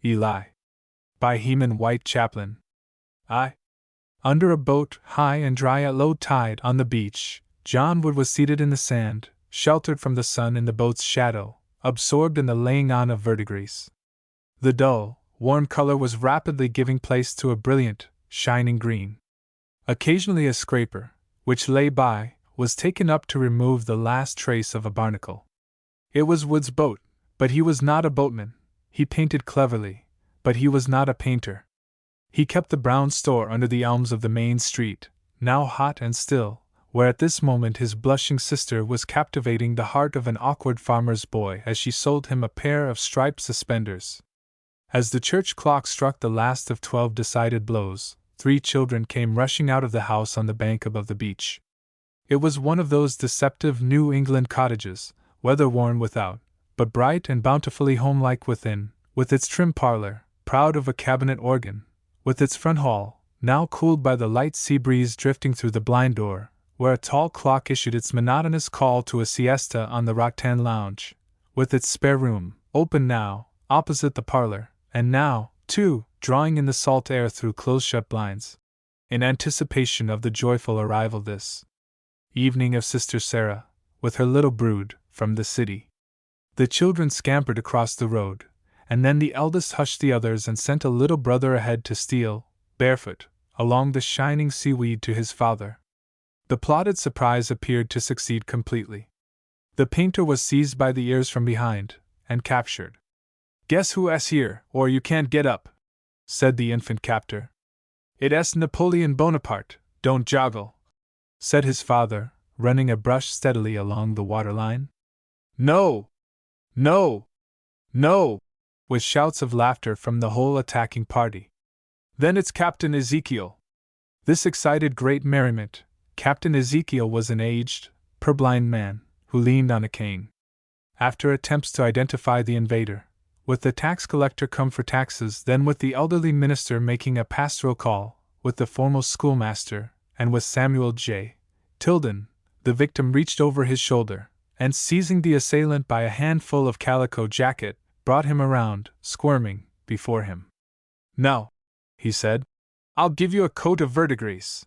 Eli. By Heman White Cha. Under a boat, high and dry at low tide, on the beach, John Wood was seated in the sand, sheltered from the sun in the boat's shadow, absorbed in the laying on of verdigris. The dull, warm color was rapidly giving place to a brilliant, shining green. Occasionally a scraper, which lay by, was taken up to remove the last trace of a barnacle. It was Wood's boat, but he was not a boatman. He painted cleverly, but he was not a painter. He kept the brown store under the elms of the main street, now hot and still, where at this moment his blushing sister was captivating the heart of an awkward farmer's boy as she sold him a pair of striped suspenders. As the church clock struck the last of 12 decided blows, 3 children came rushing out of the house on the bank above the beach. It was one of those deceptive New England cottages, weather-worn without, but bright and bountifully homelike within, with its trim parlor, proud of a cabinet organ, with its front hall, now cooled by the light sea breeze drifting through the blind door, where a tall clock issued its monotonous call to a siesta on the rattan lounge, with its spare room, open now, opposite the parlor, and now, too, drawing in the salt air through close-shut blinds, in anticipation of the joyful arrival this evening of Sister Sarah, with her little brood, from the city. The children scampered across the road, and then the eldest hushed the others and sent a little brother ahead to steal, barefoot, along the shining seaweed to his father. The plotted surprise appeared to succeed completely. The painter was seized by the ears from behind, and captured. "Guess who 's here, or you can't get up," said the infant captor. "It 's Napoleon Bonaparte, don't joggle," said his father, running a brush steadily along the waterline. "No! No! No!" with shouts of laughter from the whole attacking party. "Then it's Captain Ezekiel." This excited great merriment. Captain Ezekiel was an aged, purblind man, who leaned on a cane. After attempts to identify the invader, with the tax collector come for taxes, then with the elderly minister making a pastoral call, with the foremost schoolmaster, and with Samuel J. Tilden, the victim reached over his shoulder, and seizing the assailant by a handful of calico jacket, brought him around, squirming, before him. "Now," he said, "I'll give you a coat of verdigris."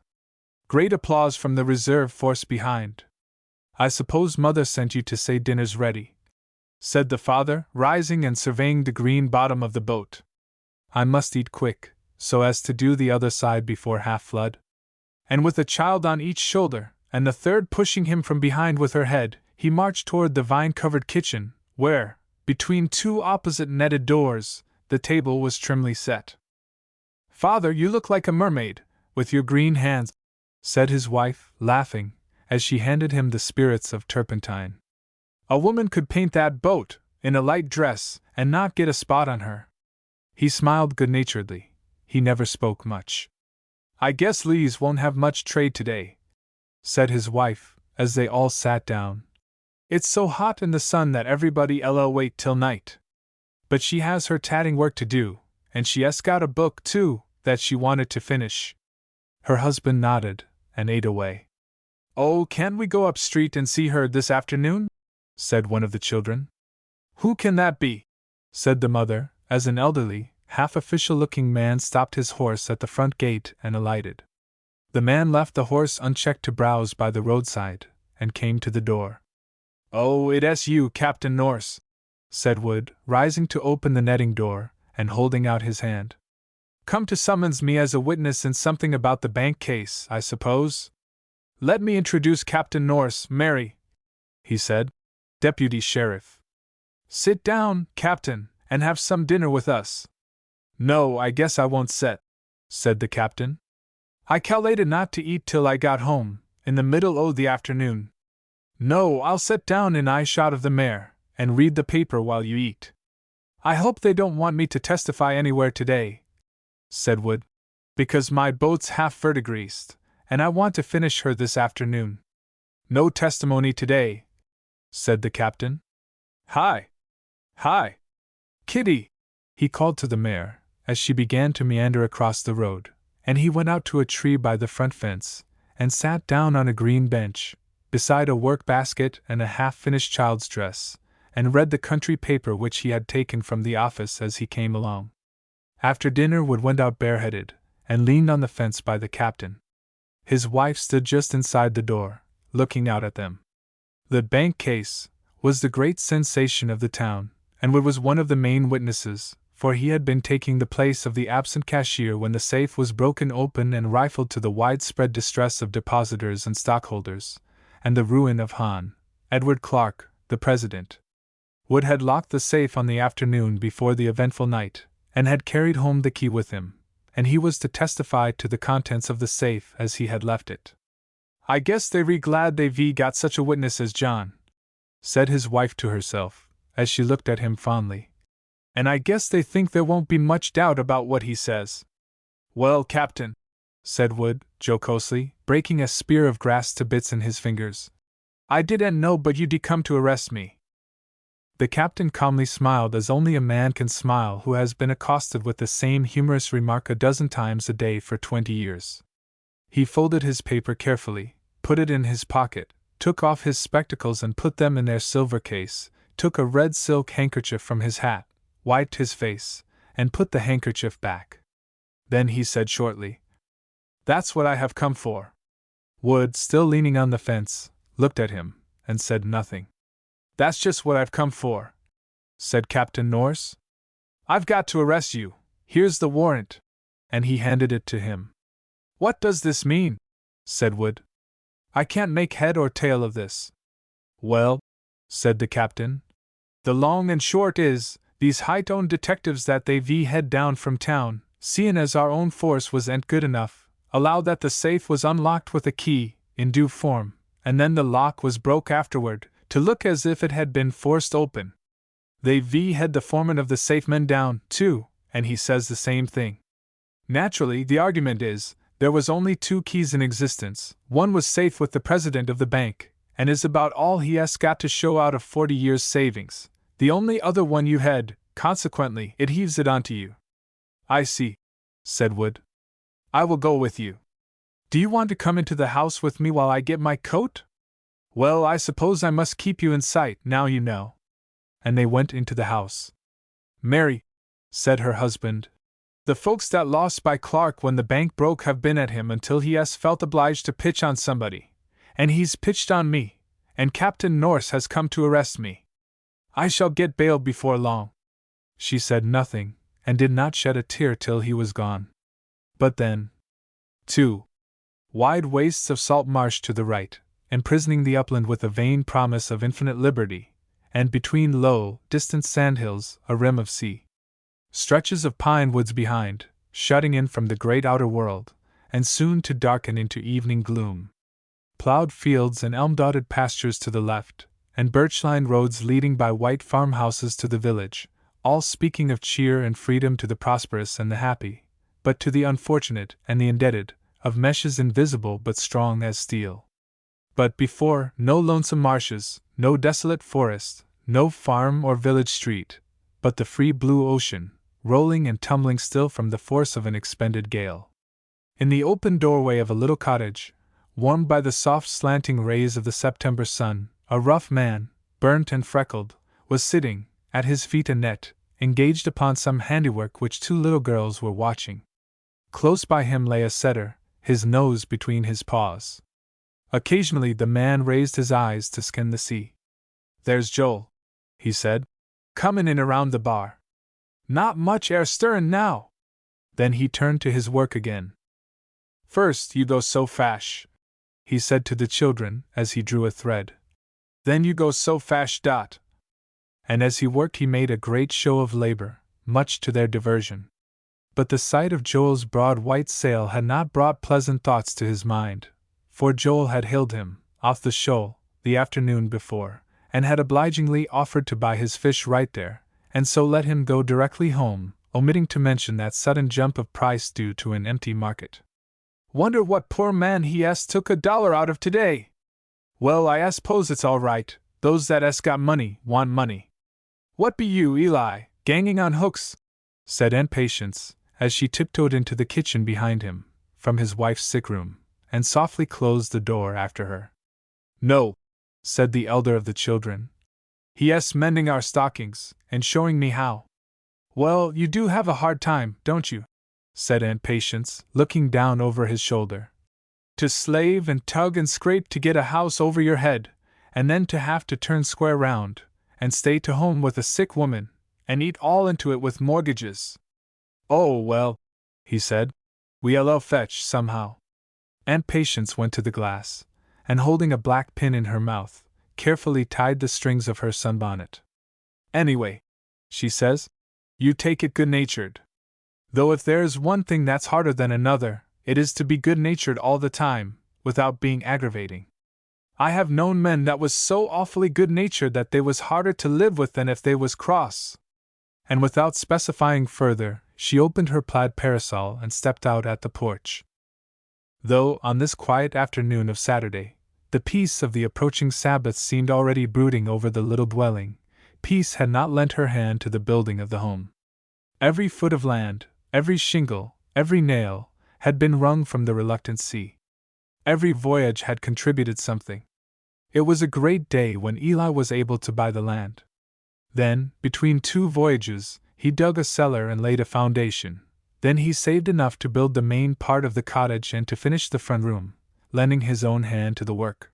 Great applause from the reserve force behind. "I suppose Mother sent you to say dinner's ready," said the father, rising and surveying the green bottom of the boat. "I must eat quick, so as to do the other side before half-flood." And with a child on each shoulder, and the third pushing him from behind with her head, he marched toward the vine-covered kitchen, where, between 2 opposite netted doors, the table was trimly set. "Father, you look like a mermaid, with your green hands," said his wife, laughing, as she handed him the spirits of turpentine. "A woman could paint that boat, in a light dress, and not get a spot on her." He smiled good-naturedly. He never spoke much. "I guess Lise won't have much trade today," said his wife, as they all sat down. "It's so hot in the sun that everybody'll wait till night. But she has her tatting work to do, and she's got a book, too, that she wanted to finish." Her husband nodded, and ate away. "Oh, can't we go up street and see her this afternoon?" said one of the children. "Who can that be?" said the mother, as an elderly, half-official-looking man stopped his horse at the front gate and alighted. The man left the horse unchecked to browse by the roadside, and came to the door. "Oh, it's you, Captain Norse," said Wood, rising to open the netting door, and holding out his hand. "Come to summons me as a witness in something about the bank case, I suppose? Let me introduce Captain Norse, Mary," he said, "Deputy Sheriff. Sit down, Captain, and have some dinner with us." "No, I guess I won't set," said the captain. "I cal'lated not to eat till I got home, in the middle o' the afternoon. No, I'll set down in eyeshot of the mare, and read the paper while you eat." "I hope they don't want me to testify anywhere today," said Wood, "because my boat's half verdigrised, and I want to finish her this afternoon." "No testimony today," said the captain. "Hi! Hi! Kitty!" he called to the mare, as she began to meander across the road, and he went out to a tree by the front fence, and sat down on a green bench, beside a work-basket and a half-finished child's dress, and read the country paper which he had taken from the office as he came along. After dinner, Wood went out bareheaded, and leaned on the fence by the captain. His wife stood just inside the door, looking out at them. The bank case was the great sensation of the town, and Wood was one of the main witnesses, for he had been taking the place of the absent cashier when the safe was broken open and rifled, to the widespread distress of depositors and stockholders, and the ruin of Hon. Edward Clark, the president. Wood had locked the safe on the afternoon before the eventful night, and had carried home the key with him, and he was to testify to the contents of the safe as he had left it. "I guess they re glad they've got such a witness as John," said his wife to herself, as she looked at him fondly. "And I guess they think there won't be much doubt about what he says." "Well, Captain," said Wood, jocosely, breaking a spear of grass to bits in his fingers, "I didn't know but you'd come to arrest me." The captain calmly smiled, as only a man can smile who has been accosted with the same humorous remark a dozen times a day for 20 years. He folded his paper carefully, put it in his pocket, took off his spectacles and put them in their silver case, took a red silk handkerchief from his hat, wiped his face, and put the handkerchief back. Then he said shortly, "That's what I have come for." Wood, still leaning on the fence, looked at him, and said nothing. "That's just what I've come for," said Captain Norris. "I've got to arrest you. Here's the warrant." And he handed it to him. "What does this mean?" said Wood. "I can't make head or tail of this." "Well," said the captain, "the long and short is, these high-toned detectives that they've head down from town, seein' as our own force was ain't good enough, allowed that the safe was unlocked with a key, in due form, and then the lock was broke afterward, to look as if it had been forced open. They've had the foreman of the safe men down, too, and he says the same thing. Naturally, the argument is, there was only 2 keys in existence, one was safe with the president of the bank, and is about all he has got to show out of 40 years' savings. The only other one you had, consequently, it heaves it onto you." "I see," said Wood. "I will go with you. Do you want to come into the house with me while I get my coat?" "Well, I suppose I must keep you in sight, now you know." And they went into the house. "Mary," said her husband, "the folks that lost by Clark when the bank broke have been at him until he has felt obliged to pitch on somebody, and he's pitched on me, and Captain Norris has come to arrest me. I shall get bail before long." She said nothing, and did not shed a tear till he was gone. But then, 2 wide wastes of salt marsh to the right, imprisoning the upland with a vain promise of infinite liberty, and between low, distant sandhills, a rim of sea. Stretches of pine woods behind, shutting in from the great outer world, and soon to darken into evening gloom. Plowed fields and elm-dotted pastures to the left, and birch-lined roads leading by white farmhouses to the village, all speaking of cheer and freedom to the prosperous and the happy, but to the unfortunate and the indebted, of meshes invisible but strong as steel. But before, no lonesome marshes, no desolate forest, no farm or village street, but the free blue ocean, rolling and tumbling still from the force of an expended gale. In the open doorway of a little cottage, warmed by the soft slanting rays of the September sun, a rough man, burnt and freckled, was sitting, at his feet a net, engaged upon some handiwork which 2 little girls were watching. Close by him lay a setter, his nose between his paws. Occasionally the man raised his eyes to scan the sea. "There's Joel," he said, "comin' in around the bar. Not much air stirrin' now." Then he turned to his work again. "First you go so fash," he said to the children as he drew a thread. "Then you go so fash dot." And as he worked he made a great show of labor, much to their diversion. But the sight of Joel's broad white sail had not brought pleasant thoughts to his mind, for Joel had hailed him, off the shoal, the afternoon before, and had obligingly offered to buy his fish right there, and so let him go directly home, omitting to mention that sudden jump of price due to an empty market. "Wonder what poor man he has took $1 out of today? Well, I s'pose it's all right, those that has got money want money. What be you, Eli, ganging on hooks?" said Aunt Patience, as she tiptoed into the kitchen behind him, from his wife's sick room, and softly closed the door after her. "No," said the elder of the children. "He 's mending our stockings, and showing me how." Well, you do have a hard time, don't you? Said Aunt Patience, looking down over his shoulder. To slave and tug and scrape to get a house over your head, and then to have to turn square round, and stay to home with a sick woman, and eat all into it with mortgages. Oh, well, he said, we'll fetch somehow. Aunt Patience went to the glass, and holding a black pin in her mouth, carefully tied the strings of her sunbonnet. Anyway, she says, you take it good-natured. Though if there's one thing that's harder than another, it is to be good-natured all the time, without being aggravating. I have known men that was so awfully good-natured that they was harder to live with than if they was cross. And without specifying further, she opened her plaid parasol and stepped out at the porch. Though, on this quiet afternoon of Saturday, the peace of the approaching Sabbath seemed already brooding over the little dwelling, peace had not lent her hand to the building of the home. Every foot of land, every shingle, every nail, had been wrung from the reluctant sea. Every voyage had contributed something. It was a great day when Eli was able to buy the land. Then, between 2 voyages, he dug a cellar and laid a foundation. Then he saved enough to build the main part of the cottage and to finish the front room, lending his own hand to the work.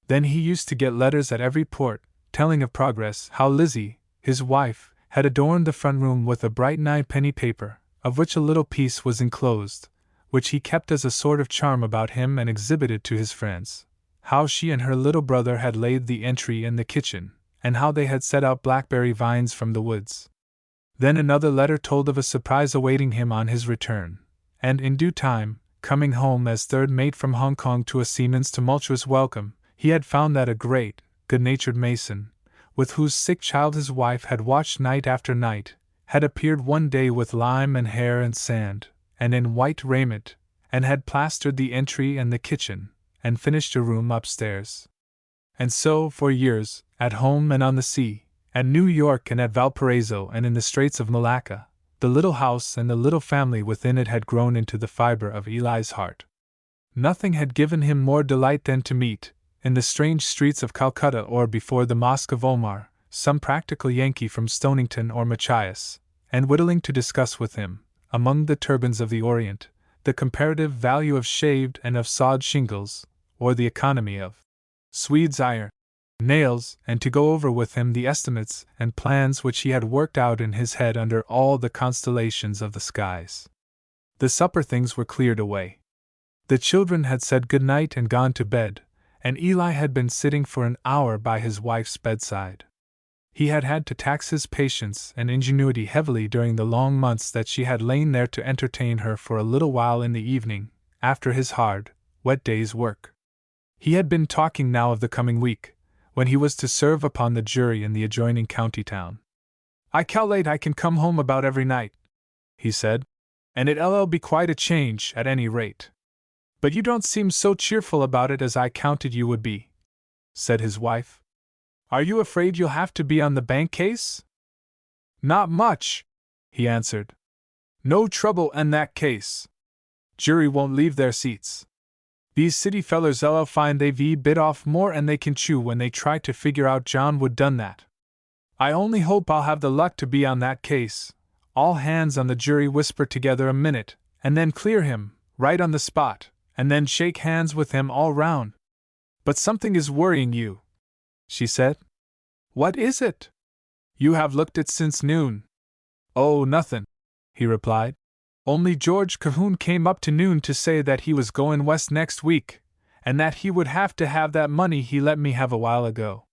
Then he used to get letters at every port, telling of progress, how Lizzie, his wife, had adorned the front room with a bright 9-penny paper, of which a little piece was enclosed, which he kept as a sort of charm about him and exhibited to his friends, how she and her little brother had laid the entry in the kitchen, and how they had set out blackberry vines from the woods. Then another letter told of a surprise awaiting him on his return, and in due time, coming home as third mate from Hong Kong to a seaman's tumultuous welcome, he had found that a great, good-natured mason, with whose sick child his wife had watched night after night, had appeared one day with lime and hair and sand, and in white raiment, and had plastered the entry and the kitchen, and finished a room upstairs. And so, for years, at home and on the sea, at New York and at Valparaiso and in the Straits of Malacca, the little house and the little family within it had grown into the fiber of Eli's heart. Nothing had given him more delight than to meet, in the strange streets of Calcutta or before the Mosque of Omar, some practical Yankee from Stonington or Machias, and whittling to discuss with him, among the turbans of the Orient, the comparative value of shaved and of sawed shingles, or the economy of Swedes' iron nails, and to go over with him the estimates and plans which he had worked out in his head under all the constellations of the skies. The supper things were cleared away. The children had said good night and gone to bed, and Eli had been sitting for an hour by his wife's bedside. He had had to tax his patience and ingenuity heavily during the long months that she had lain there to entertain her for a little while in the evening, after his hard, wet day's work. He had been talking now of the coming week, when he was to serve upon the jury in the adjoining county town. I cal'late I can come home about every night, he said, and it'll be quite a change, at any rate. But you don't seem so cheerful about it as I counted you would be, said his wife. Are you afraid you'll have to be on the bank case? Not much, he answered. No trouble in that case. Jury won't leave their seats. These city fellers'll find they've bit off more and they can chew when they try to figure out John would done that. I only hope I'll have the luck to be on that case. All hands on the jury whisper together a minute, and then clear him, right on the spot, and then shake hands with him all round. But something is worrying you, she said. What is it? You have looked it since noon. Oh, nothing, he replied. Only George Cahoon came up to noon to say that he was going west next week, and that he would have to have that money he let me have a while ago.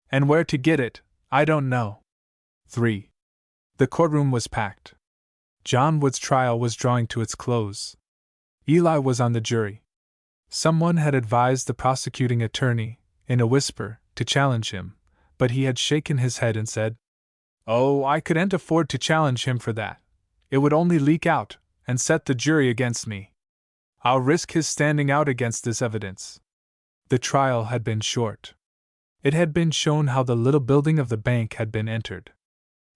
And where to get it, I don't know. 3. The courtroom was packed. John Wood's trial was drawing to its close. Eli was on the jury. Someone had advised the prosecuting attorney, in a whisper, to challenge him, but he had shaken his head and said, Oh, I couldn't afford to challenge him for that. It would only leak out, and set the jury against me. I'll risk his standing out against this evidence. The trial had been short. It had been shown how the little building of the bank had been entered.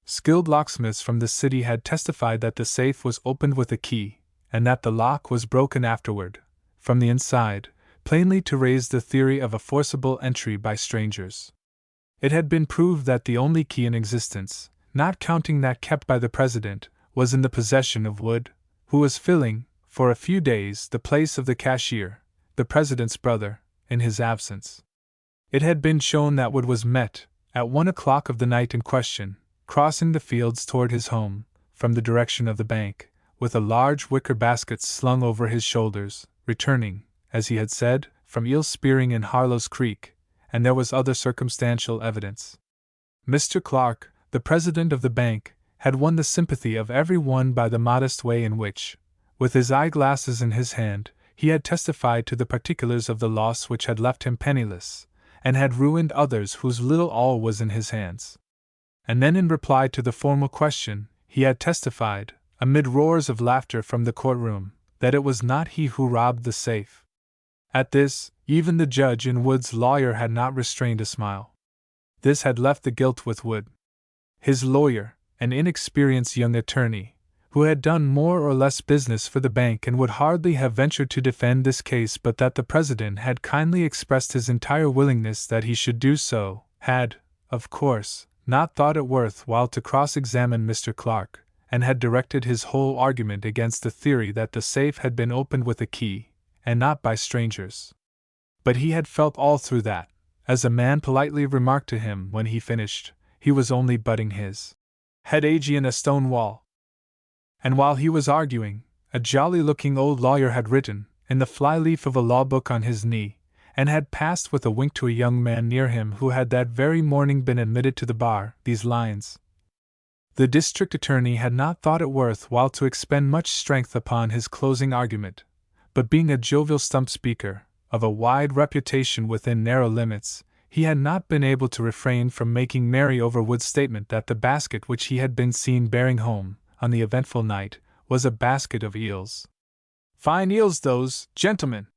Skilled locksmiths from the city had testified that the safe was opened with a key, and that the lock was broken afterward, from the inside, plainly to raise the theory of a forcible entry by strangers. It had been proved that the only key in existence, not counting that kept by the president, was in the possession of Wood, who was filling, for a few days, the place of the cashier, the president's brother, in his absence. It had been shown that Wood was met, at 1 o'clock of the night in question, crossing the fields toward his home, from the direction of the bank, with a large wicker basket slung over his shoulders, returning, as he had said, from eel spearing in Harlow's Creek, and there was other circumstantial evidence. Mr. Clark, the president of the bank, had won the sympathy of every one by the modest way in which, with his eyeglasses in his hand, he had testified to the particulars of the loss which had left him penniless, and had ruined others whose little all was in his hands. And then, in reply to the formal question, he had testified, amid roars of laughter from the courtroom, that it was not he who robbed the safe. At this, even the judge and Wood's lawyer had not restrained a smile. This had left the guilt with Wood. His lawyer, an inexperienced young attorney, who had done more or less business for the bank and would hardly have ventured to defend this case but that the president had kindly expressed his entire willingness that he should do so, had, of course, not thought it worth while to cross-examine Mr. Clark, and had directed his whole argument against the theory that the safe had been opened with a key, and not by strangers. But he had felt all through that, as a man politely remarked to him when he finished, he was only butting his head against a stone wall. And while he was arguing, a jolly-looking old lawyer had written, in the fly-leaf of a law book on his knee, and had passed with a wink to a young man near him who had that very morning been admitted to the bar, these lines. The district attorney had not thought it worth while to expend much strength upon his closing argument, but being a jovial stump speaker, of a wide reputation within narrow limits, he had not been able to refrain from making merry over Wood's statement that the basket which he had been seen bearing home, on the eventful night, was a basket of eels. "Fine eels those, gentlemen!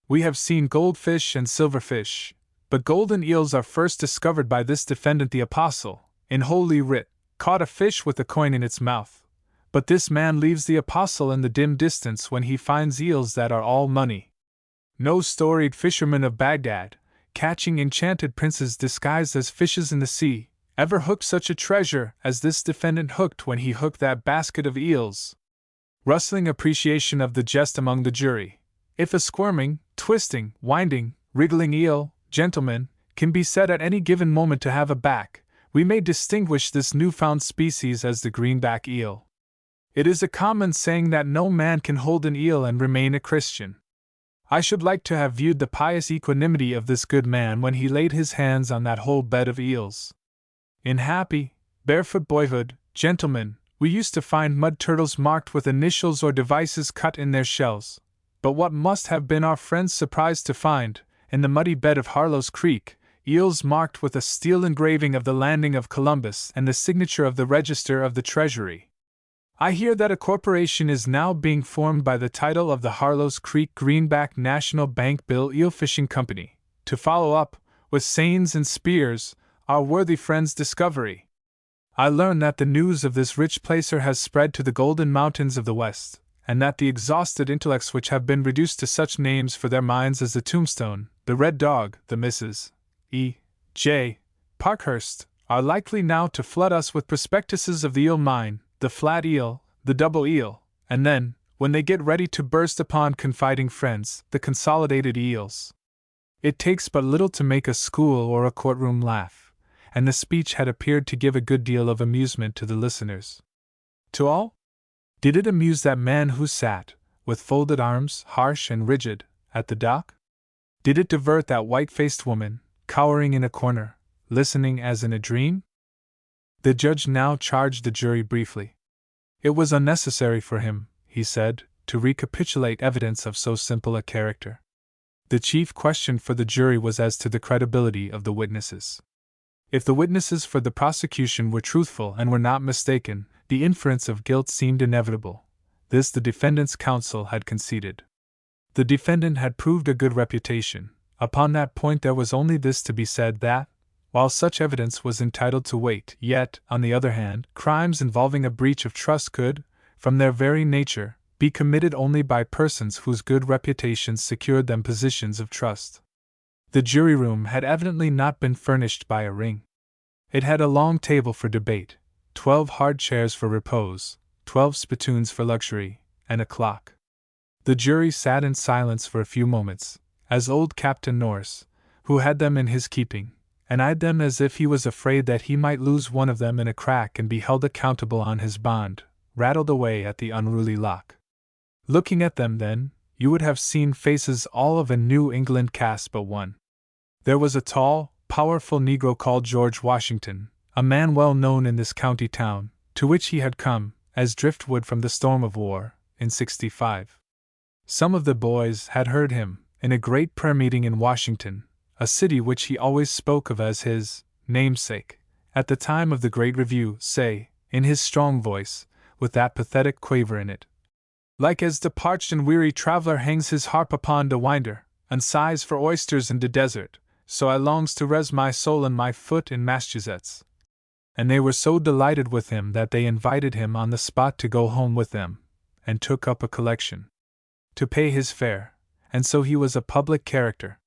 We have seen goldfish and silverfish, but golden eels are first discovered by this defendant the apostle, in Holy Writ, caught a fish with a coin in its mouth. But this man leaves the apostle in the dim distance when he finds eels that are all money. No storied fisherman of Baghdad, catching enchanted princes disguised as fishes in the sea, ever hooked such a treasure as this defendant hooked when he hooked that basket of eels." Rustling appreciation of the jest among the jury. If a squirming, twisting, winding, wriggling eel, gentlemen, can be said at any given moment to have a back, we may distinguish this newfound species as the greenback eel. It is a common saying that no man can hold an eel and remain a Christian. I should like to have viewed the pious equanimity of this good man when he laid his hands on that whole bed of eels. In happy, barefoot boyhood, gentlemen, we used to find mud turtles marked with initials or devices cut in their shells, but what must have been our friends' surprise to find, in the muddy bed of Harlow's Creek, eels marked with a steel engraving of the landing of Columbus and the signature of the Register of the Treasury. I hear that a corporation is now being formed by the title of the Harlow's Creek Greenback National Bank Bill Eel Fishing Company, to follow up, with seines and spears, our worthy friend's discovery. I learn that the news of this rich placer has spread to the golden mountains of the West, and that the exhausted intellects which have been reduced to such names for their minds as the Tombstone, the Red Dog, the Mrs. E. J. Parkhurst, are likely now to flood us with prospectuses of the eel mine, the flat eel, the double eel, and then, when they get ready to burst upon confiding friends, the consolidated eels. It takes but little to make a school or a courtroom laugh, and the speech had appeared to give a good deal of amusement to the listeners. To all? Did it amuse that man who sat, with folded arms, harsh and rigid, at the dock? Did it divert that white-faced woman, cowering in a corner, listening as in a dream? The judge now charged the jury briefly. It was unnecessary for him, he said, to recapitulate evidence of so simple a character. The chief question for the jury was as to the credibility of the witnesses. If the witnesses for the prosecution were truthful and were not mistaken, the inference of guilt seemed inevitable. This the defendant's counsel had conceded. The defendant had proved a good reputation. Upon that point there was only this to be said, that, while such evidence was entitled to weight, yet, on the other hand, crimes involving a breach of trust could, from their very nature, be committed only by persons whose good reputations secured them positions of trust. The jury room had evidently not been furnished by a ring. It had a long table for debate, 12 hard chairs for repose, 12 spittoons for luxury, and a clock. The jury sat in silence for a few moments, as old Captain Norris, who had them in his keeping, and eyed them as if he was afraid that he might lose one of them in a crack and be held accountable on his bond, rattled away at the unruly lock. Looking at them then, you would have seen faces all of a New England cast but one. There was a tall, powerful Negro called George Washington, a man well known in this county town, to which he had come, as driftwood from the storm of war, in '65. Some of the boys had heard him, in a great prayer meeting in Washington, a city which he always spoke of as his namesake, at the time of the Great Review, say, in his strong voice, with that pathetic quaver in it. Like as the parched and weary traveler hangs his harp upon de winder, and sighs for oysters in de desert, so I longs to rest my soul and my foot in Massachusetts. And they were so delighted with him that they invited him on the spot to go home with them, and took up a collection to pay his fare, and so he was a public character.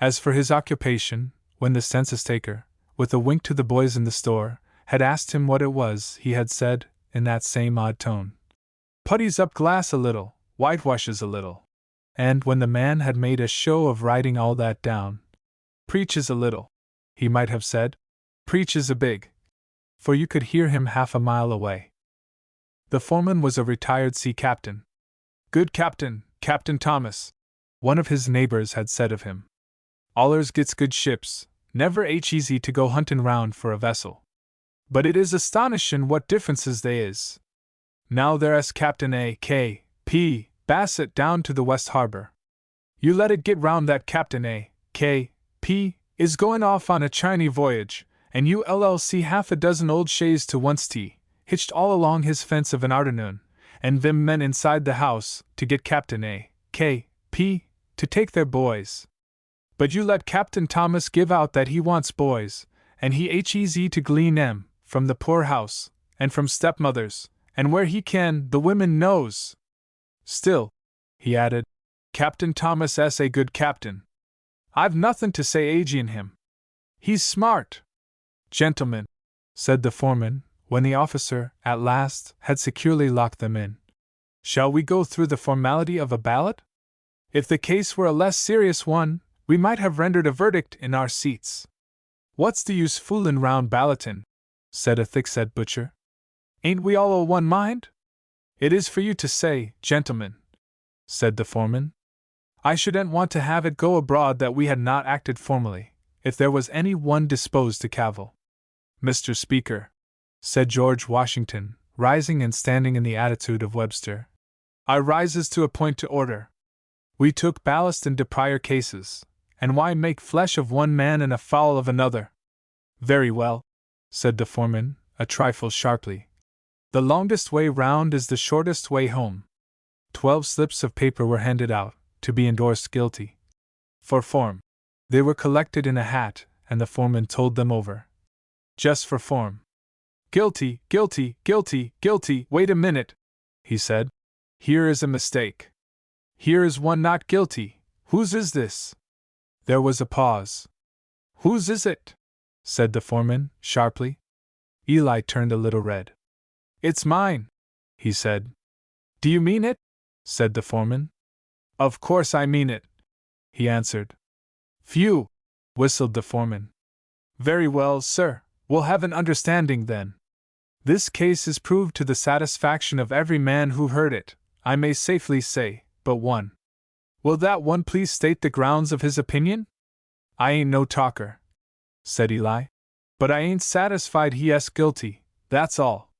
As for his occupation, when the census-taker, with a wink to the boys in the store, had asked him what it was, he had said, in that same odd tone, "Putties up glass a little, whitewashes a little." And when the man had made a show of writing all that down, "Preaches a little," he might have said, "Preaches a big," for you could hear him half a mile away. The foreman was a retired sea captain. "Good captain, Captain Thomas," one of his neighbors had said of him. "Allers gets good ships, never easy to go hunting round for a vessel. But it is astonishin' what differences they is. Now there's Captain A. K. P. Bassett down to the West Harbor. You let it get round that Captain A. K. P. is going off on a Chinese voyage, and you LLC half a dozen old shays to once tea, hitched all along his fence of an arternoon, and vim men inside the house to get Captain A. K. P. to take their boys. But you let Captain Thomas give out that he wants boys, and he easy to glean 'em from the poorhouse, and from stepmothers, and where he can, the women knows. Still," he added, "Captain Thomas S. a good captain. I've nothing to say agin him. He's smart." "Gentlemen," said the foreman, when the officer, at last, had securely locked them in, "shall we go through the formality of a ballot? If the case were a less serious one, we might have rendered a verdict in our seats." "What's the use foolin' round ballotin'?" said a thick-set butcher. "Ain't we all o' one mind?" "It is for you to say, gentlemen," said the foreman. "I shouldn't want to have it go abroad that we had not acted formally, if there was any one disposed to cavil." "Mr. Speaker," said George Washington, rising and standing in the attitude of Webster, "I rises to appoint to order. We took ballast in de prior cases, and why make flesh of one man and a fowl of another?" "Very well," said the foreman, a trifle sharply. "The longest way round is the shortest way home." 12 slips of paper were handed out, to be endorsed guilty. For form. They were collected in a hat, and the foreman told them over. Just for form. "Guilty, guilty, guilty, guilty, wait a minute," he said. "Here is a mistake. Here is one not guilty. Whose is this?" There was a pause. "Whose is it?" said the foreman, sharply. Eli turned a little red. "It's mine," he said. "Do you mean it?" said the foreman. "Of course I mean it," he answered. "Phew!" whistled the foreman. "Very well, sir, we'll have an understanding then. This case is proved to the satisfaction of every man who heard it, I may safely say, but one. Will that one please state the grounds of his opinion?" "I ain't no talker," said Eli. "But I ain't satisfied he's guilty, that's all."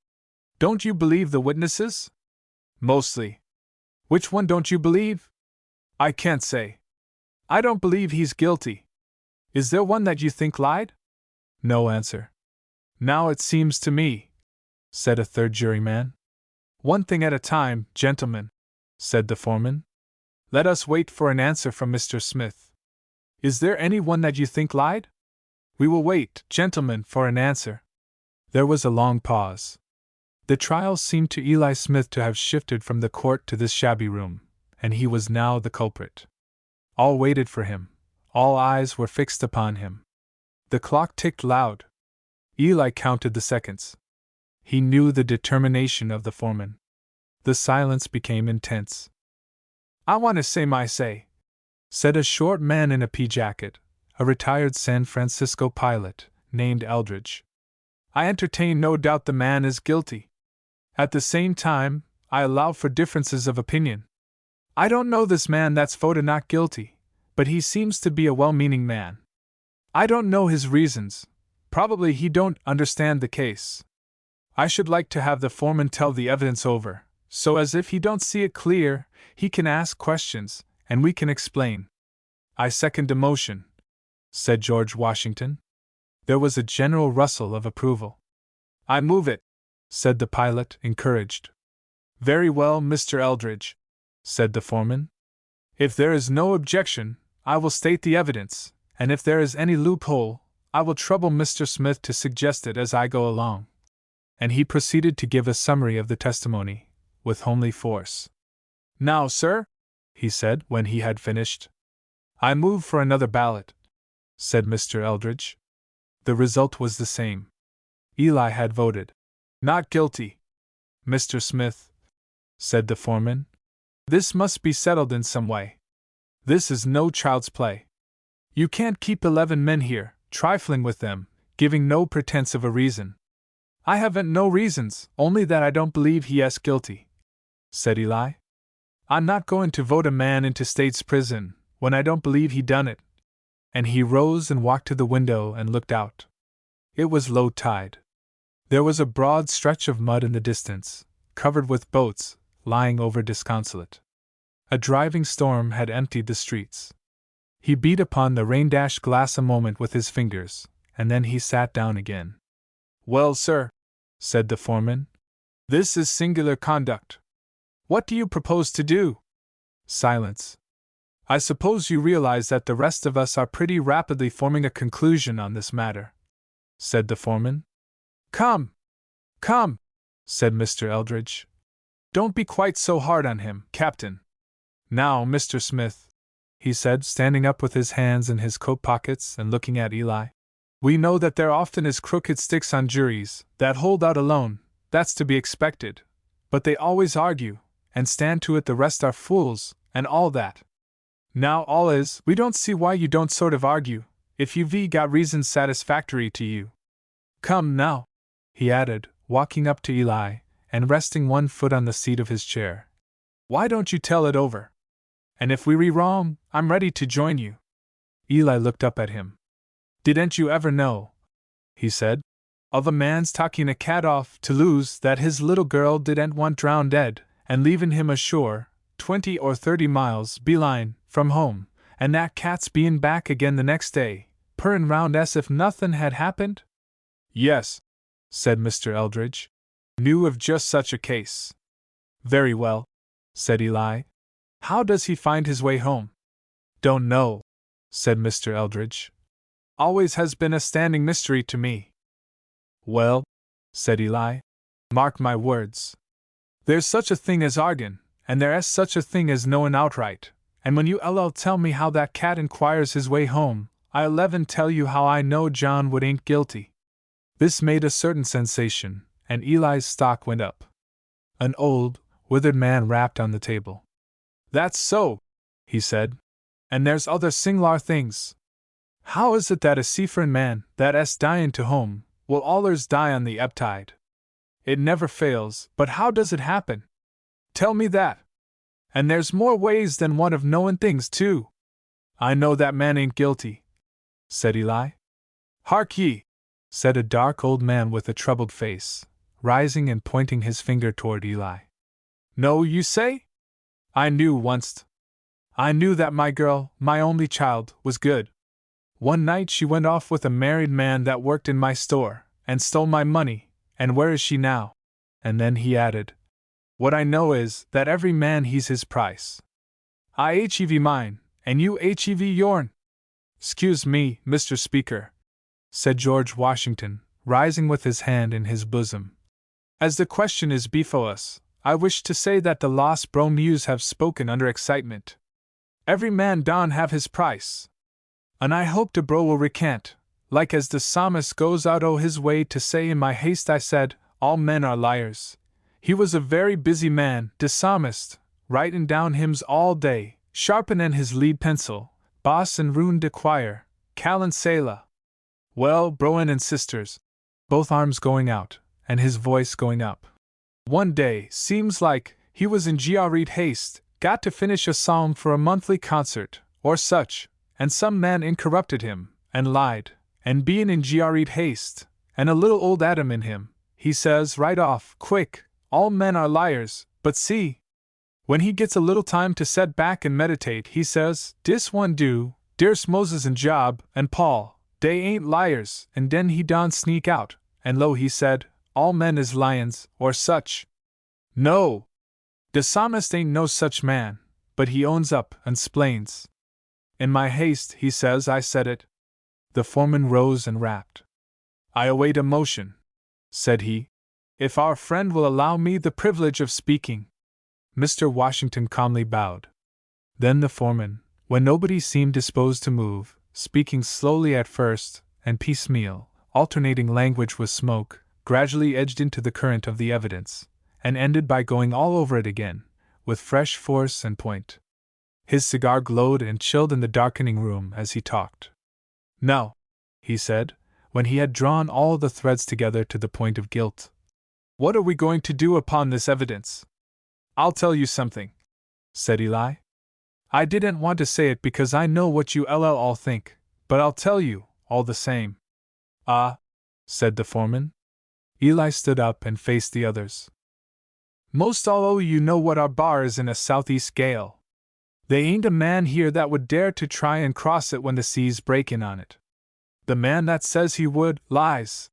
"Don't you believe the witnesses?" "Mostly." "Which one don't you believe?" "I can't say. I don't believe he's guilty." "Is there one that you think lied?" No answer. "Now it seems to me," said a third juryman. "One thing at a time, gentlemen," said the foreman. "Let us wait for an answer from Mr. Smith. Is there any one that you think lied?" "We will wait, gentlemen, for an answer." There was a long pause. The trial seemed to Eli Smith to have shifted from the court to this shabby room, and he was now the culprit. All waited for him. All eyes were fixed upon him. The clock ticked loud. Eli counted the seconds. He knew the determination of the foreman. The silence became intense. "I want to say my say," said a short man in a pea jacket, a retired San Francisco pilot, named Eldridge. "I entertain no doubt the man is guilty. At the same time, I allow for differences of opinion. I don't know this man that's voted not guilty, but he seems to be a well-meaning man. I don't know his reasons. Probably he don't understand the case. I should like to have the foreman tell the evidence over, so as if he don't see it clear, he can ask questions, and we can explain." "I second the motion," said George Washington. There was a general rustle of approval. "I move it," said the pilot, encouraged. "Very well, Mr. Eldridge," said the foreman. "If there is no objection, I will state the evidence, and if there is any loophole, I will trouble Mr. Smith to suggest it as I go along." And he proceeded to give a summary of the testimony, with homely force. "Now, sir," he said when he had finished. "I move for another ballot," said Mr. Eldridge. The result was the same. Eli had voted not guilty. "Mr. Smith," said the foreman, "this must be settled in some way. This is no child's play. You can't keep 11 men here, trifling with them, giving no pretense of a reason." "I haven't no reasons, only that I don't believe he is guilty," said Eli. "I'm not going to vote a man into state's prison, when I don't believe he done it." And he rose and walked to the window and looked out. It was low tide. There was a broad stretch of mud in the distance, covered with boats, lying over disconsolate. A driving storm had emptied the streets. He beat upon the rain-dashed glass a moment with his fingers, and then he sat down again. "Well, sir," said the foreman, "this is singular conduct. What do you propose to do?" Silence. "I suppose you realize that the rest of us are pretty rapidly forming a conclusion on this matter," said the foreman. Come, said Mr. Eldridge. "Don't be quite so hard on him, Captain. Now, Mr. Smith," he said, standing up with his hands in his coat pockets and looking at Eli, "we know that there often is crooked sticks on juries that hold out alone, that's to be expected, but they always argue, and stand to it the rest are fools, and all that. Now all is, we don't see why you don't sort of argue, if you've got reasons satisfactory to you. Come now," he added, walking up to Eli, and resting one foot on the seat of his chair. "Why don't you tell it over? And if we be wrong, I'm ready to join you." Eli looked up at him. "Didn't you ever know," he said, "of a man's taking a cat off to lose that his little girl didn't want drowned dead, and leaving him ashore, 20 or 30 miles beline from home, and that cat's being back again the next day, purring round as if nothing had happened?" "Yes," said Mr. Eldridge. "Knew of just such a case." "Very well," said Eli. "How does he find his way home?" "Don't know," said Mr. Eldridge. "Always has been a standing mystery to me." "Well," said Eli, "mark my words. There's such a thing as argin, and there is such a thing as knowin' outright, and when you tell me how that cat inquires his way home, I'll tell you how I know John Wood ain't guilty." This made a certain sensation, and Eli's stock went up. An old, withered man rapped on the table. "That's so," he said. "And there's other singlar things. How is it that a seafarin' man, that es dyin' to home, will allers die on the ebb tide? It never fails, but how does it happen? Tell me that. And there's more ways than one of knowin' things, too." "I know that man ain't guilty," said Eli. "Hark ye," said a dark old man with a troubled face, rising and pointing his finger toward Eli. "No, you say? I knew onct. I knew that my girl, my only child, was good. One night she went off with a married man that worked in my store, and stole my money, and where is she now?" And then he added, "What I know is, that every man he's his price. I hev mine, and you hev yourn." "'Scuse me, Mr. Speaker," said George Washington, rising with his hand in his bosom. "As the question is before us, I wish to say that the lost bro news have spoken under excitement. Every man don have his price. And I hope de bro will recant, like as the psalmist goes out o' his way to say in my haste I said, all men are liars. He was a very busy man, dishonest, writin' down hymns all day, sharpenin' his lead pencil, boss and rune de choir, Callan Sela. Well, broen and sisters, both arms going out, and his voice going up. One day, seems like, he was in great haste, got to finish a psalm for a monthly concert, or such, and some man interrupted him, and lied, and bein' in great haste, and a little old Adam in him, he says right off, quick, all men are liars, but see. When he gets a little time to set back and meditate, he says, dis one do, dere's Moses and Job and Paul, they ain't liars, and den he done sneak out, and lo, he said, all men is lions, or such. No! The psalmist ain't no such man, but he owns up and splains. In my haste, he says, I said it. The foreman rose and rapped. I await a motion, said he, if our friend will allow me the privilege of speaking. Mr. Washington calmly bowed. Then the foreman, when nobody seemed disposed to move, speaking slowly at first, and piecemeal, alternating language with smoke, gradually edged into the current of the evidence, and ended by going all over it again, with fresh force and point. His cigar glowed and chilled in the darkening room as he talked. Now, he said, when he had drawn all the threads together to the point of guilt, what are we going to do upon this evidence? I'll tell you something, said Eli. I didn't want to say it because I know what you all think, but I'll tell you, all the same. Ah, said the foreman. Eli stood up and faced the others. Most all o' you know what our bar is in a southeast gale. They ain't a man here that would dare to try and cross it when the sea's breakin' on it. The man that says he would, lies.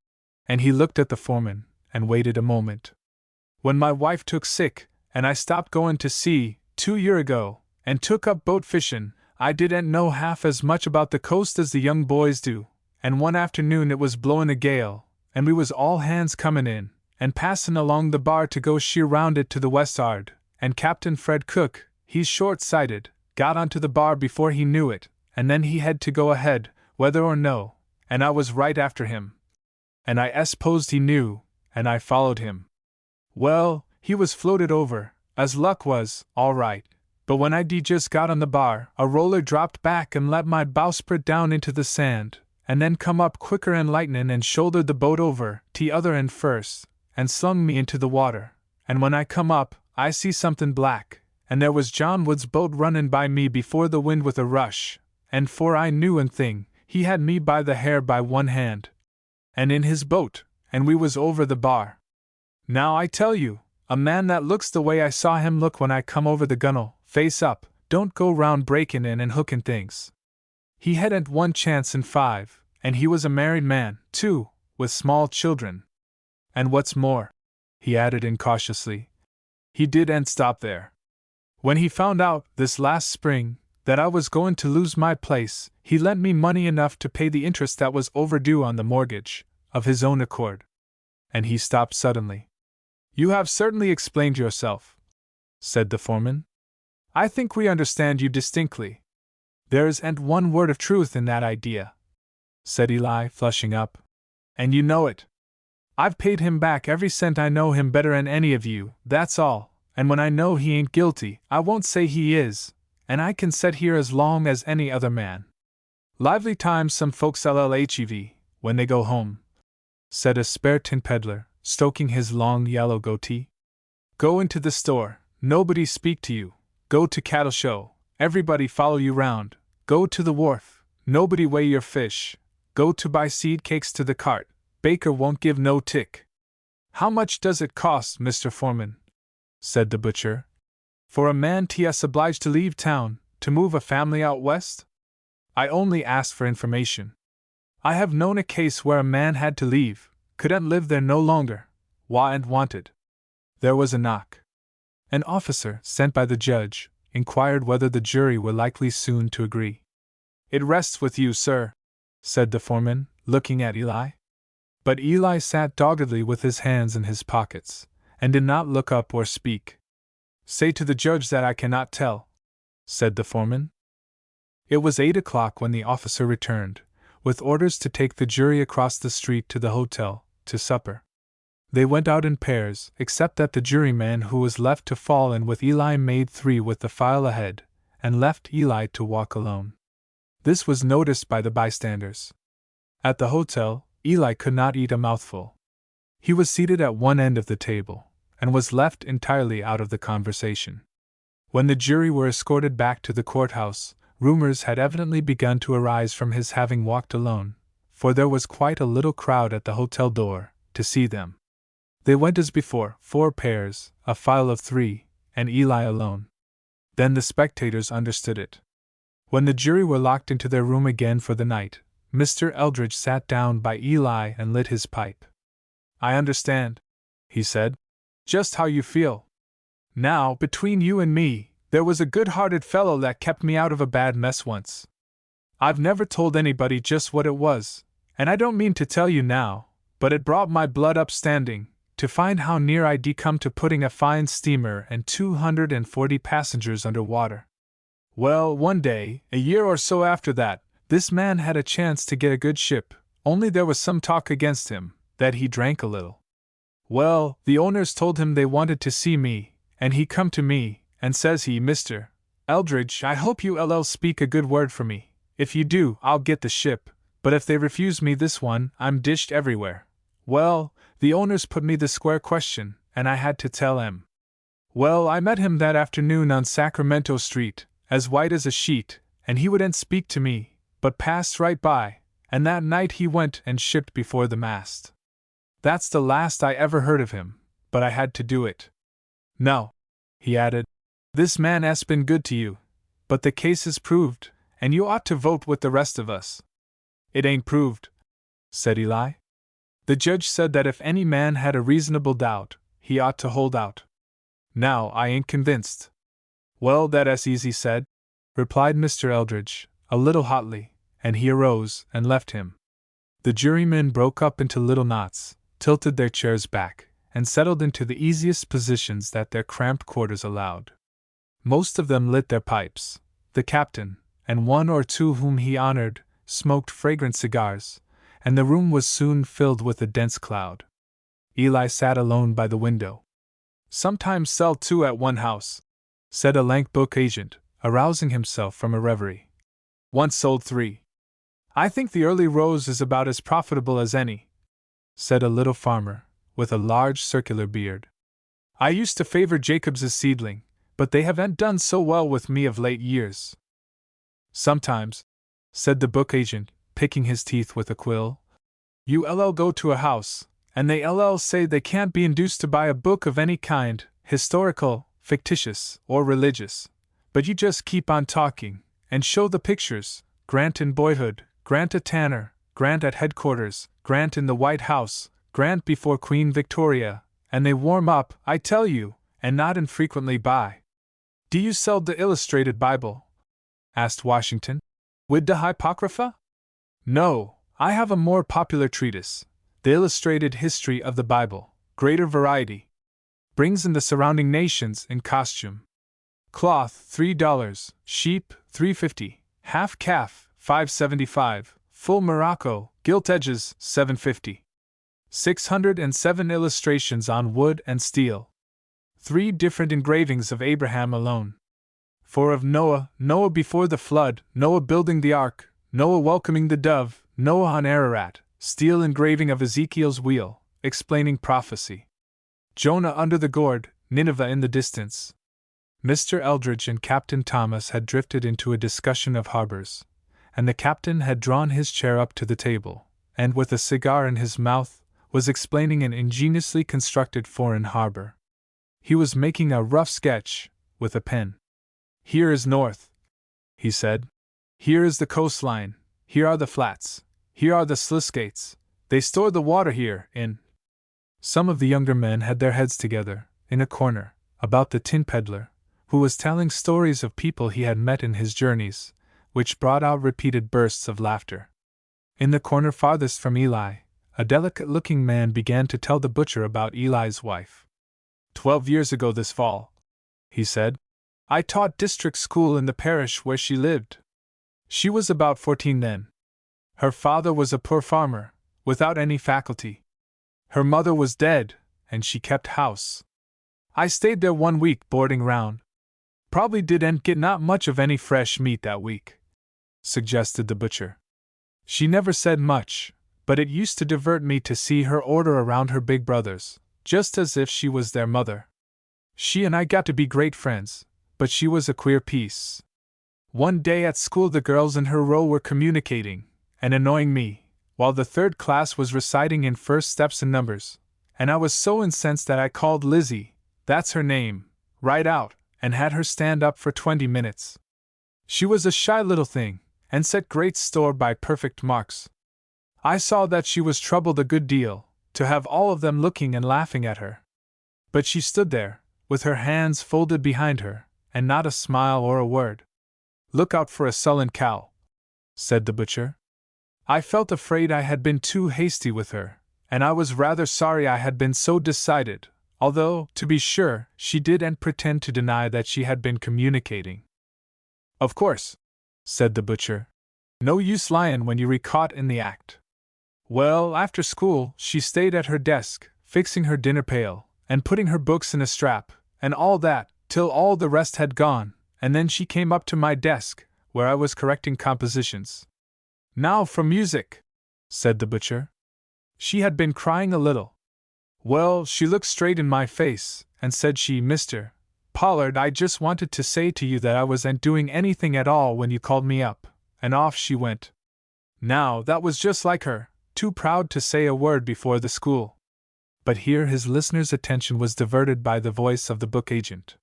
And he looked at the foreman, and waited a moment. When my wife took sick, and I stopped goin' to sea, 2 year ago, and took up boat fishin', I didn't know half as much about the coast as the young boys do, and one afternoon it was blowin' a gale, and we was all hands comin' in, and passin' along the bar to go sheer round it to the west'ard, and Captain Fred Cook, he's short-sighted, got onto the bar before he knew it, and then he had to go ahead, whether or no, and I was right after him. And I s'posed he knew, and I followed him. Well, he was floated over, as luck was, all right, but when I just got on the bar, a roller dropped back and let my bowsprit down into the sand, and then come up quicker and lightnin' and shouldered the boat over, t'other end first, and slung me into the water, and when I come up, I see somethin' black, and there was John Wood's boat runnin' by me before the wind with a rush, and 'fore I knew an thing, he had me by the hair by one hand, and in his boat, and we was over the bar. Now I tell you, a man that looks the way I saw him look when I come over the gunnel, face up, don't go round breakin' in and hookin' things. He hadn't one chance in 5, and he was a married man, too, with small children. And what's more, he added incautiously, he didn't stop there. When he found out, this last spring, that I was going to lose my place, he lent me money enough to pay the interest that was overdue on the mortgage, of his own accord. And he stopped suddenly. You have certainly explained yourself, said the foreman. I think we understand you distinctly. There isn't one word of truth in that idea, said Eli, flushing up. And you know it. I've paid him back every cent. I know him better'n any of you, that's all, and when I know he ain't guilty, I won't say he is, and I can set here as long as any other man. Lively times some folks LLHEV, when they go home, said a spare tin peddler, stroking his long yellow goatee. Go into the store, nobody speak to you. Go to cattle show, everybody follow you round. Go to the wharf, nobody weigh your fish. Go to buy seed cakes to the cart, baker won't give no tick. How much does it cost, Mr. Foreman? Said the butcher. For a man t's obliged to leave town, to move a family out west? I only ask for information. I have known a case where a man had to leave, couldn't live there no longer, wa'n't wanted. There was a knock. An officer, sent by the judge, inquired whether the jury were likely soon to agree. It rests with you, sir, said the foreman, looking at Eli. But Eli sat doggedly with his hands in his pockets, and did not look up or speak. Say to the judge that I cannot tell, said the foreman. It was 8 o'clock when the officer returned, with orders to take the jury across the street to the hotel, to supper. They went out in pairs, except that the juryman who was left to fall in with Eli made 3 with the file ahead, and left Eli to walk alone. This was noticed by the bystanders. At the hotel, Eli could not eat a mouthful. He was seated at one end of the table, and was left entirely out of the conversation. When the jury were escorted back to the courthouse, rumors had evidently begun to arise from his having walked alone, for there was quite a little crowd at the hotel door to see them. They went as before, 4 pairs, a file of 3, and Eli alone. Then the spectators understood it. When the jury were locked into their room again for the night, Mr. Eldridge sat down by Eli and lit his pipe. "I understand," he said, "just how you feel. Now, between you and me, there was a good-hearted fellow that kept me out of a bad mess once. I've never told anybody just what it was, and I don't mean to tell you now, but it brought my blood up standing, to find how near I'd come to putting a fine steamer and 240 passengers under water. Well, one day, a year or so after that, this man had a chance to get a good ship, only there was some talk against him, that he drank a little. Well, the owners told him they wanted to see me, and he come to me, and says he, 'Mr. Eldridge, I hope you'll speak a good word for me. If you do, I'll get the ship, but if they refuse me this one, I'm dished everywhere.' Well, the owners put me the square question, and I had to tell 'em. Well, I met him that afternoon on Sacramento Street, as white as a sheet, and he wouldn't speak to me, but passed right by, and that night he went and shipped before the mast. That's the last I ever heard of him, but I had to do it. Now," he added, "this man 'as been good to you, but the case is proved, and you ought to vote with the rest of us." "It ain't proved," said Eli. "The judge said that if any man had a reasonable doubt, he ought to hold out. Now, I ain't convinced." "Well, that's easy said," replied Mr. Eldridge, a little hotly, and he arose and left him. The jurymen broke up into little knots, tilted their chairs back, and settled into the easiest positions that their cramped quarters allowed. Most of them lit their pipes. The captain, and 1 or 2 whom he honored, smoked fragrant cigars, and the room was soon filled with a dense cloud. Eli sat alone by the window. "Sometimes sell 2 at one house," said a lank book agent, arousing himself from a reverie. "Once sold 3. I think the early rose is about as profitable as any," said a little farmer, with a large circular beard. "I used to favor Jacobs's seedling, but they haven't done so well with me of late years." "Sometimes," said the book agent, picking his teeth with a quill, "you'll go to a house, and they'll say they can't be induced to buy a book of any kind, historical, fictitious, or religious. But you just keep on talking, and show the pictures, Grant in boyhood, Grant a tanner, Grant at headquarters, Grant in the White House, Grant before Queen Victoria, and they warm up, I tell you, and not infrequently buy." "Do you sell the Illustrated Bible?" asked Washington. "With the Hypocrypha?" "No, I have a more popular treatise, The Illustrated History of the Bible, greater variety. Brings in the surrounding nations in costume. Cloth, $3, sheep, $3.50, half calf, $5.75, full morocco, gilt edges, $7.50. 607 illustrations on wood and steel. 3 different engravings of Abraham alone. 4 of Noah, Noah before the flood, Noah building the ark, Noah welcoming the dove, Noah on Ararat, steel engraving of Ezekiel's wheel, explaining prophecy. Jonah under the gourd, Nineveh in the distance." Mr. Eldridge and Captain Thomas had drifted into a discussion of harbors, and the captain had drawn his chair up to the table, and with a cigar in his mouth, was explaining an ingeniously constructed foreign harbor. He was making a rough sketch, with a pen. "Here is north," he said. "Here is the coastline, here are the flats, here are the sluice gates. They store the water here, in—" Some of the younger men had their heads together, in a corner, about the tin peddler, who was telling stories of people he had met in his journeys, which brought out repeated bursts of laughter. In the corner farthest from Eli, a delicate-looking man began to tell the butcher about Eli's wife. 12 years ago this fall," he said, "I taught district school in the parish where she lived. She was about 14 then. Her father was a poor farmer, without any faculty. Her mother was dead, and she kept house. I stayed there 1 week boarding round. Probably didn't get not much of any fresh meat that week," suggested the butcher. "She never said much, but it used to divert me to see her order around her big brothers, just as if she was their mother. She and I got to be great friends, but she was a queer piece. One day at school the girls in her row were communicating and annoying me, while the third class was reciting in first steps and numbers, and I was so incensed that I called Lizzie, that's her name, right out, and had her stand up for 20 minutes. She was a shy little thing, and set great store by perfect marks. I saw that she was troubled a good deal, to have all of them looking and laughing at her. But she stood there, with her hands folded behind her, and not a smile or a word. 'Look out for a sullen cow,' said the butcher. I felt afraid I had been too hasty with her, and I was rather sorry I had been so decided, although, to be sure, she didn't pretend to deny that she had been communicating. 'Of course,' said the butcher. 'No use lying when you were caught in the act.' Well, after school, she stayed at her desk, fixing her dinner pail, and putting her books in a strap, and all that, till all the rest had gone, and then she came up to my desk, where I was correcting compositions. 'Now for music,' said the butcher. She had been crying a little. Well, she looked straight in my face, and said she, 'Mr. Pollard, I just wanted to say to you that I wasn't doing anything at all when you called me up,' and off she went. Now, that was just like her, too proud to say a word before the school." But here his listener's attention was diverted by the voice of the book agent.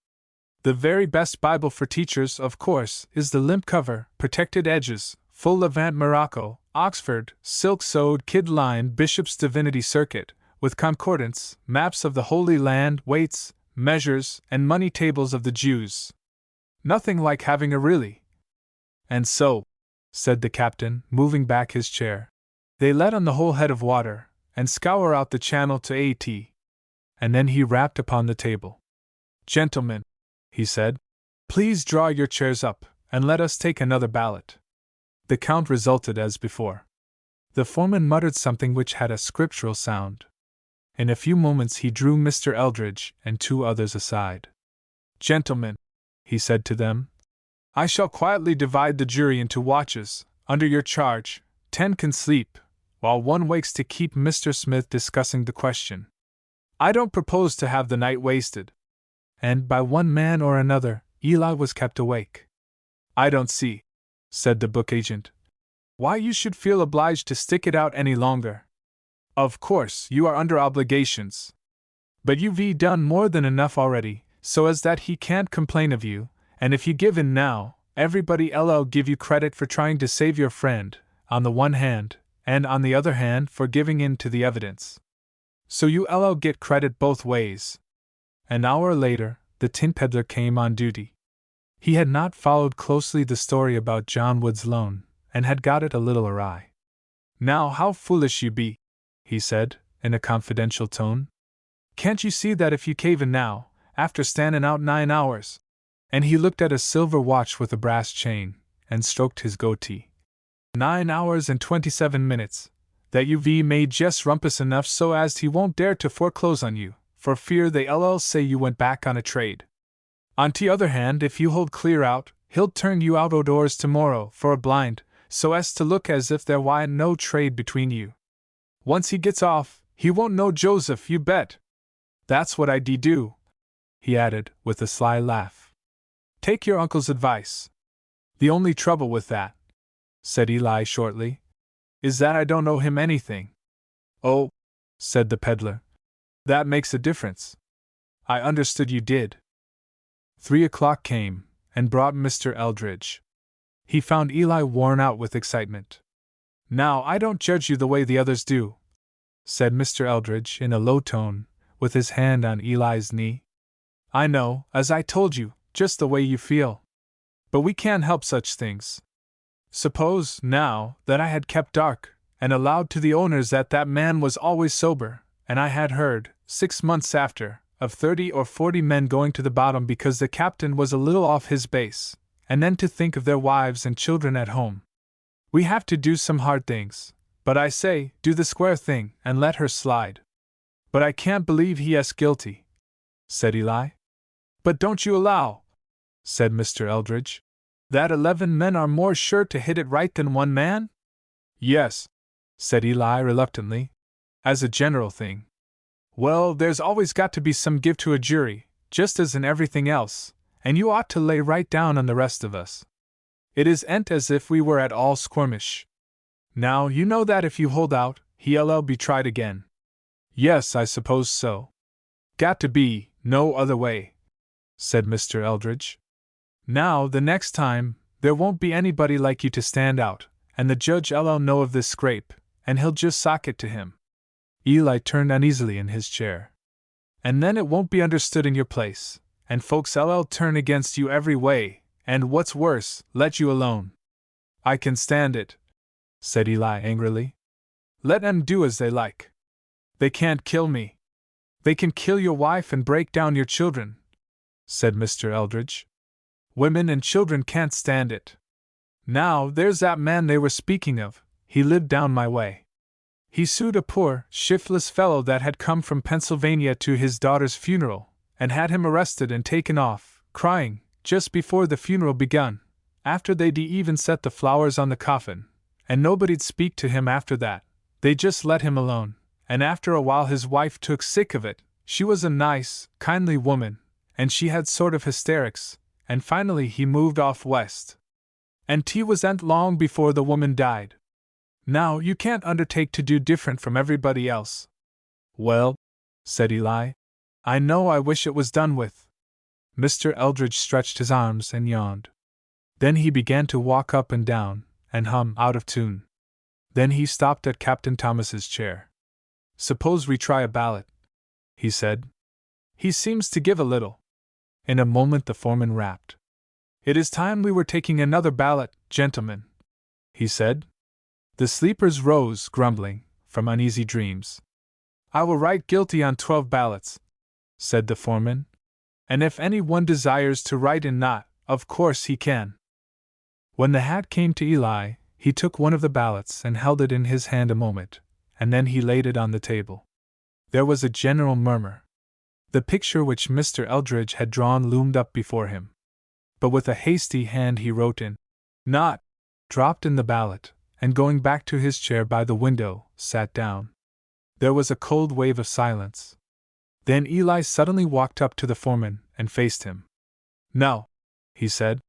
"The very best Bible for teachers, of course, is the limp cover, protected edges, full Levant Morocco, Oxford, silk-sewed, kid-lined Bishop's Divinity Circuit, with concordance, maps of the Holy Land, weights, measures, and money tables of the Jews. Nothing like having a really." "And so," said the captain, moving back his chair, "they let on the whole head of water, and scour out the channel to A.T." And then he rapped upon the table. "Gentlemen," he said, "please draw your chairs up, and let us take another ballot." The count resulted as before. The foreman muttered something which had a scriptural sound. In a few moments he drew Mr. Eldridge and 2 others aside. "Gentlemen," he said to them, "I shall quietly divide the jury into watches, under your charge. 10 can sleep, while 1 wakes to keep Mr. Smith discussing the question. I don't propose to have the night wasted." And by one man or another, Eli was kept awake. "I don't see," said the book agent, "why you should feel obliged to stick it out any longer. Of course, you are under obligations. But you've done more than enough already, so as that he can't complain of you, and if you give in now, everybody else'll give you credit for trying to save your friend, on the one hand, and on the other hand for giving in to the evidence. So you'll get credit both ways." An hour later, the tin peddler came on duty. He had not followed closely the story about John Wood's loan, and had got it a little awry. "Now how foolish you be," he said, in a confidential tone. "Can't you see that if you cave in now, after standing out 9 hours? And he looked at a silver watch with a brass chain, and stroked his goatee. 9 hours and 27 minutes, that you've made just rumpus enough so as he won't dare to foreclose on you, for fear they'll say you went back on a trade. On the other hand, if you hold clear out, he'll turn you out o' doors tomorrow for a blind, so as to look as if there wa'n't no trade between you. Once he gets off, he won't know Joseph, you bet. That's what I do," he added, with a sly laugh. "Take your uncle's advice. The only trouble with that," said Eli shortly, "is that I don't owe him anything." "Oh," said the peddler, "that makes a difference. I understood you did." 3 o'clock came, and brought Mr. Eldridge. He found Eli worn out with excitement. "Now I don't judge you the way the others do," said Mr. Eldridge in a low tone, with his hand on Eli's knee. "I know, as I told you, just the way you feel. But we can't help such things. Suppose, now, that I had kept dark, and allowed to the owners that that man was always sober, and I had heard, 6 months after, of 30 or 40 men going to the bottom because the captain was a little off his base, and then to think of their wives and children at home. We have to do some hard things, but I say, do the square thing, and let her slide. But I can't believe he is guilty, said Eli. But don't you allow, said Mr. Eldridge, that 11 men are more sure to hit it right than one man? Yes, said Eli reluctantly, as a general thing. Well, there's always got to be some give to a jury, just as in everything else, and you ought to lay right down on the rest of us. It isn't as if we were at all squirmish. Now, you know that if you hold out, he'll be tried again. Yes, I suppose so. Got to be, no other way, said Mr. Eldridge. Now, the next time, there won't be anybody like you to stand out, and the judge'll know of this scrape, and he'll just sock it to him. Eli turned uneasily in his chair. And then it won't be understood in your place, and folks'll turn against you every way, and what's worse, let you alone. I can stand it, said Eli angrily. Let 'em do as they like. They can't kill me. They can kill your wife and break down your children, said Mr. Eldridge. Women and children can't stand it. Now, there's that man they were speaking of, he lived down my way. He sued a poor, shiftless fellow that had come from Pennsylvania to his daughter's funeral, and had him arrested and taken off, crying, just before the funeral begun, after they'd even set the flowers on the coffin, and nobody'd speak to him after that. They just let him alone, and after a while his wife took sick of it. She was a nice, kindly woman, and she had sort of hysterics, and finally he moved off west. And 't wasn't long before the woman died. Now, you can't undertake to do different from everybody else. Well, said Eli, I know I wish it was done with. Mr. Eldridge stretched his arms and yawned. Then he began to walk up and down, and hum out of tune. Then he stopped at Captain Thomas's chair. Suppose we try a ballot, he said. He seems to give a little. In a moment the foreman rapped. It is time we were taking another ballot, gentlemen, he said. The sleepers rose, grumbling, from uneasy dreams. I will write guilty on 12 ballots, said the foreman. And if any one desires to write in not, of course he can. When the hat came to Eli, he took one of the ballots and held it in his hand a moment, and then he laid it on the table. There was a general murmur. The picture which Mr. Eldridge had drawn loomed up before him. But with a hasty hand he wrote in "not," dropped in the ballot, and going back to his chair by the window, sat down. There was a cold wave of silence. Then Eli suddenly walked up to the foreman and faced him. "Now," he said,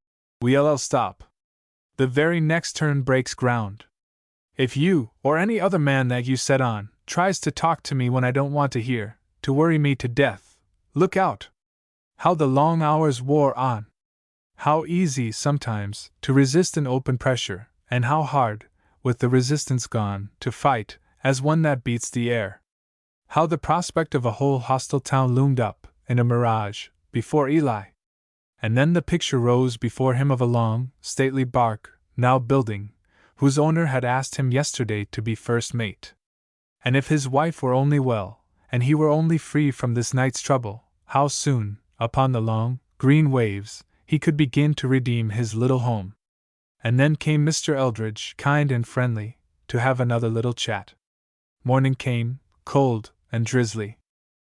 "we'll stop. The very next turn breaks ground. If you, or any other man that you set on, tries to talk to me when I don't want to hear, to worry me to death, look out! How the long hours wore on! How easy, sometimes, to resist an open pressure, and how hard, with the resistance gone, to fight, as one that beats the air. How the prospect of a whole hostile town loomed up, in a mirage, before Eli. And then the picture rose before him of a long, stately bark, now building, whose owner had asked him yesterday to be first mate. And if his wife were only well, and he were only free from this night's trouble, how soon, upon the long, green waves, he could begin to redeem his little home. And then came Mr. Eldridge, kind and friendly, to have another little chat. Morning came, cold and drizzly.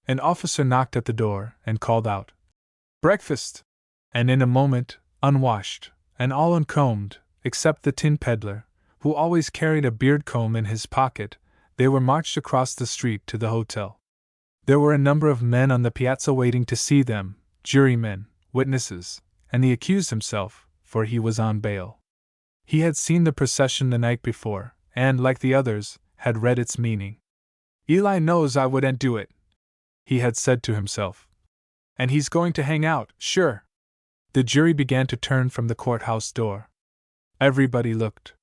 An officer knocked at the door and called out, "Breakfast!" And in a moment, unwashed, and all uncombed, except the tin peddler, who always carried a beard comb in his pocket, they were marched across the street to the hotel. There were a number of men on the piazza waiting to see them, jurymen, witnesses, and the accused himself, for he was on bail. He had seen the procession the night before, and, like the others, had read its meaning. "Eli knows I wouldn't do it," he had said to himself. "And he's going to hang out, sure." The jury began to turn from the courthouse door. Everybody looked.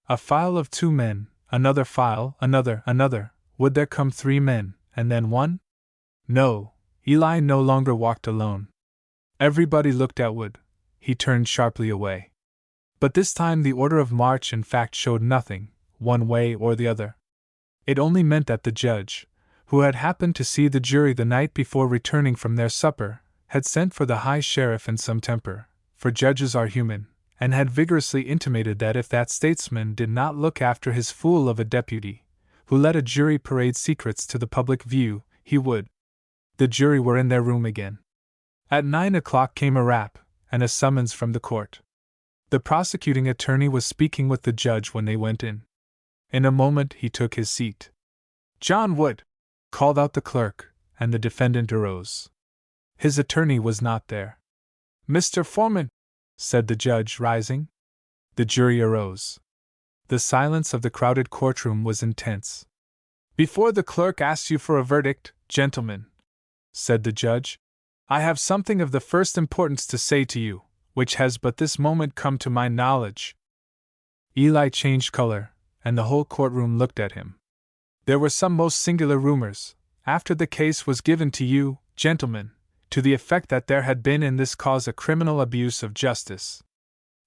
A file of 2 men, another file, another. Would there come 3 men, and then 1? No, Eli no longer walked alone. Everybody looked at Wood. He turned sharply away. But this time the order of march in fact showed nothing, one way or the other. It only meant that the judge, who had happened to see the jury the night before returning from their supper, had sent for the high sheriff in some temper, for judges are human, and had vigorously intimated that if that statesman did not look after his fool of a deputy, who let a jury parade secrets to the public view, he would. The jury were in their room again. At 9 o'clock came a rap, and a summons from the court. The prosecuting attorney was speaking with the judge when they went in. In a moment he took his seat. "John Wood!" called out the clerk, and the defendant arose. His attorney was not there. "Mr. Foreman," said the judge, rising. The jury arose. The silence of the crowded courtroom was intense. "Before the clerk asks you for a verdict, gentlemen," said the judge, "I have something of the first importance to say to you, which has but this moment come to my knowledge." Eli changed color, and the whole courtroom looked at him. "There were some most singular rumors, after the case was given to you, gentlemen, to the effect that there had been in this cause a criminal abuse of justice.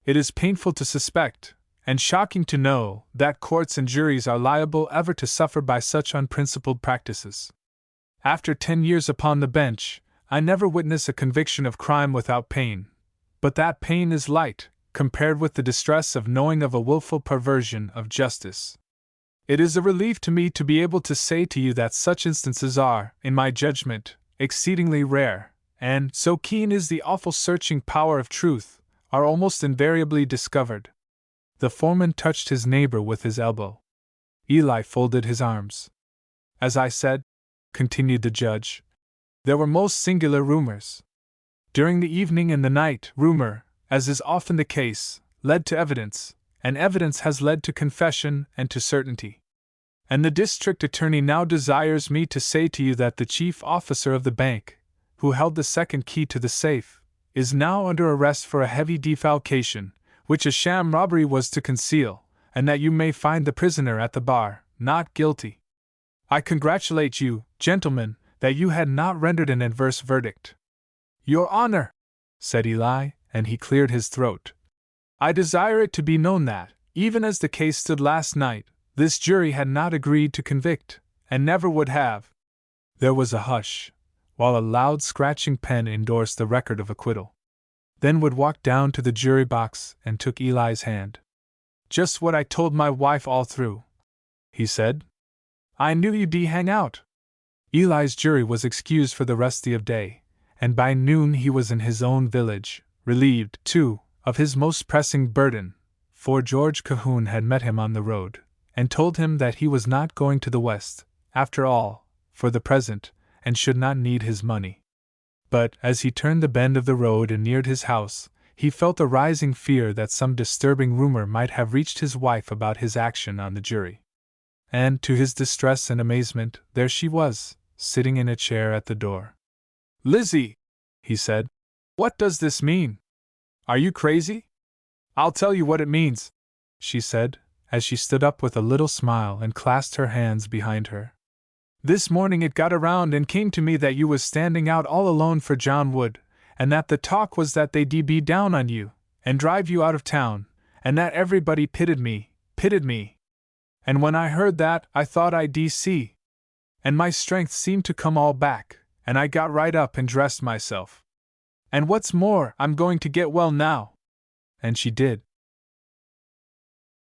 It is painful to suspect, and shocking to know, that courts and juries are liable ever to suffer by such unprincipled practices. After 10 years upon the bench, I never witness a conviction of crime without pain, but that pain is light, compared with the distress of knowing of a willful perversion of justice. It is a relief to me to be able to say to you that such instances are, in my judgment, exceedingly rare, and, so keen is the awful searching power of truth, are almost invariably discovered." The foreman touched his neighbor with his elbow. Eli folded his arms. "As I said," continued the judge, "there were most singular rumors. During the evening and the night, rumor, as is often the case, led to evidence, and evidence has led to confession and to certainty. And the district attorney now desires me to say to you that the chief officer of the bank, who held the second key to the safe, is now under arrest for a heavy defalcation, which a sham robbery was to conceal, and that you may find the prisoner at the bar, not guilty. I congratulate you, gentlemen, that you had not rendered an adverse verdict." "Your Honor," said Eli, and he cleared his throat, "I desire it to be known that, even as the case stood last night, this jury had not agreed to convict, and never would have." There was a hush, while a loud scratching pen endorsed the record of acquittal. Then Wood walked down to the jury box and took Eli's hand. "Just what I told my wife all through," he said. "I knew you'd hang out." Eli's jury was excused for the rest of the day, and by noon he was in his own village, relieved, too, of his most pressing burden, for George Cahoon had met him on the road, and told him that he was not going to the West, after all, for the present, and should not need his money. But, as he turned the bend of the road and neared his house, he felt a rising fear that some disturbing rumor might have reached his wife about his action on the jury. And, to his distress and amazement, there she was, sitting in a chair at the door. "Lizzie," he said, "what does this mean? Are you crazy?" "I'll tell you what it means," she said, as she stood up with a little smile and clasped her hands behind her. "This morning it got around and came to me that you was standing out all alone for John Wood, and that the talk was that they'd be down on you, and drive you out of town, and that everybody pitied me. And when I heard that, I thought I'd see. And my strength seemed to come all back, and I got right up and dressed myself. And what's more, I'm going to get well now." And she did.